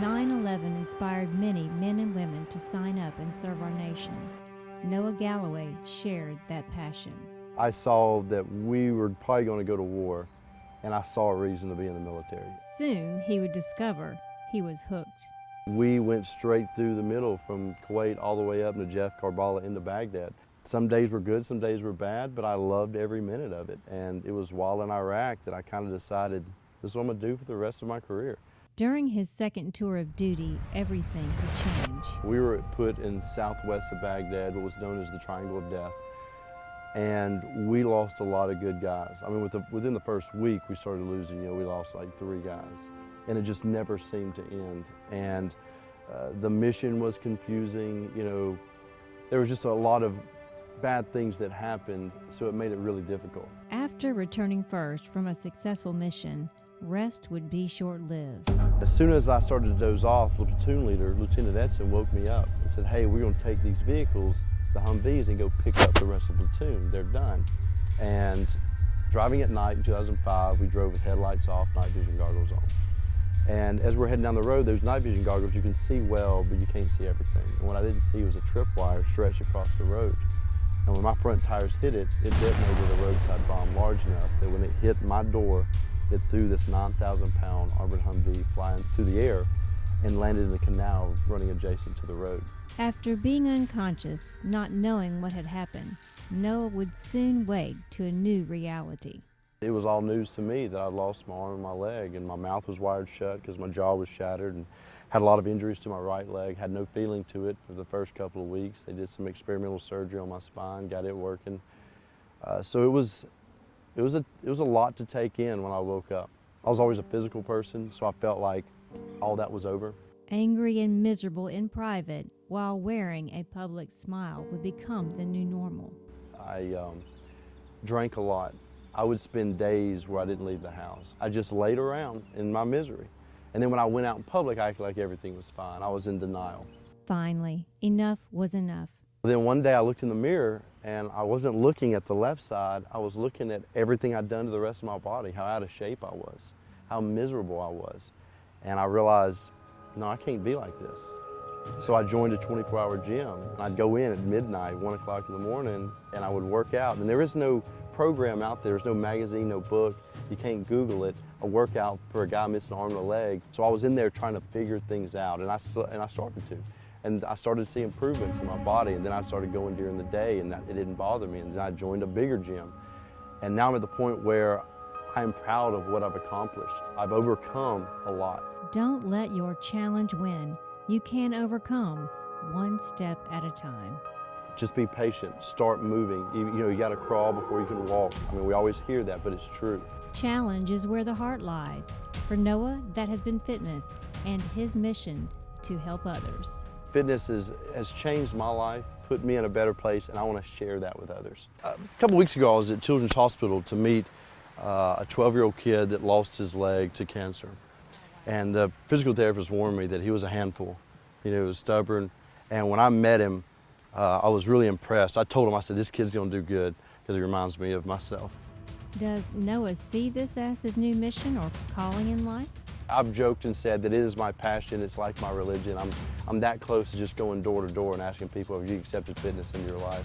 9/11 inspired many men and women to sign up and serve our nation. Noah Galloway shared that passion. I saw that we were probably going to go to war, and I saw a reason to be in the military. Soon he would discover he was hooked. We went straight through the middle from Kuwait all the way up to Jeff Karbala into Baghdad. Some days were good, some days were bad, but I loved every minute of it. And it was while in Iraq that I kind of decided this is what I'm going to do for the rest of my career. During his second tour of duty, everything would change. We were put in southwest of Baghdad, what was known as the Triangle of Death. And we lost a lot of good guys. I mean, within the first week, we started losing, we lost like 3 guys. And it just never seemed to end. And the mission was confusing, there was just a lot of bad things that happened, so it made it really difficult. After returning first from a successful mission, rest would be short-lived. As soon as I started to doze off, the platoon leader, Lieutenant Edson, woke me up and said, hey, we're going to take these vehicles, the Humvees, and go pick up the rest of the platoon. They're done. And driving at night in 2005, we drove with headlights off, night vision goggles on. And as we're heading down the road, those night vision goggles, you can see well, but you can't see everything. And what I didn't see was a tripwire stretched across the road. And when my front tires hit it, it detonated a roadside bomb large enough that when it hit my door, it threw this 9,000-pound Arbor Humvee flying through the air and landed in the canal running adjacent to the road. After being unconscious, not knowing what had happened, Noah would soon wake to a new reality. It was all news to me that I'd lost my arm and my leg, and my mouth was wired shut because my jaw was shattered, and had a lot of injuries to my right leg, had no feeling to it for the first couple of weeks. They did some experimental surgery on my spine, got it working. So it was a lot to take in when I woke up. I was always a physical person, so I felt like all that was over. Angry and miserable in private while wearing a public smile would become the new normal. I drank a lot. I would spend days where I didn't leave the house. I just laid around in my misery. And then when I went out in public, I acted like everything was fine. I was in denial. Finally, enough was enough. Then one day I looked in the mirror and I wasn't looking at the left side. I was looking at everything I'd done to the rest of my body, how out of shape I was, how miserable I was. And I realized, no, I can't be like this. So I joined a 24-hour gym. And I'd go in at midnight, 1 o'clock in the morning, and I would work out. And there is no program out there. There's no magazine, no book. You can't Google it. A workout for a guy missing an arm and a leg. So I was in there trying to figure things out, and I started to. And I started to see improvements in my body, and then I started going during the day, and it didn't bother me. And then I joined a bigger gym. And now I'm at the point where I'm proud of what I've accomplished. I've overcome a lot. Don't let your challenge win. You can overcome one step at a time. Just be patient, start moving. You got to crawl before you can walk. I mean, we always hear that, but it's true. Challenge is where the heart lies. For Noah, that has been fitness and his mission to help others. Fitness has changed my life, put me in a better place, and I want to share that with others. A couple weeks ago, I was at Children's Hospital to meet a 12-year-old kid that lost his leg to cancer. And the physical therapist warned me that he was a handful. He was stubborn. And when I met him, I was really impressed. I told him, I said, this kid's going to do good because he reminds me of myself. Does Noah see this as his new mission or calling in life? I've joked and said that it is my passion. It's like my religion. I'm that close to just going door to door and asking people if you accepted fitness into your life.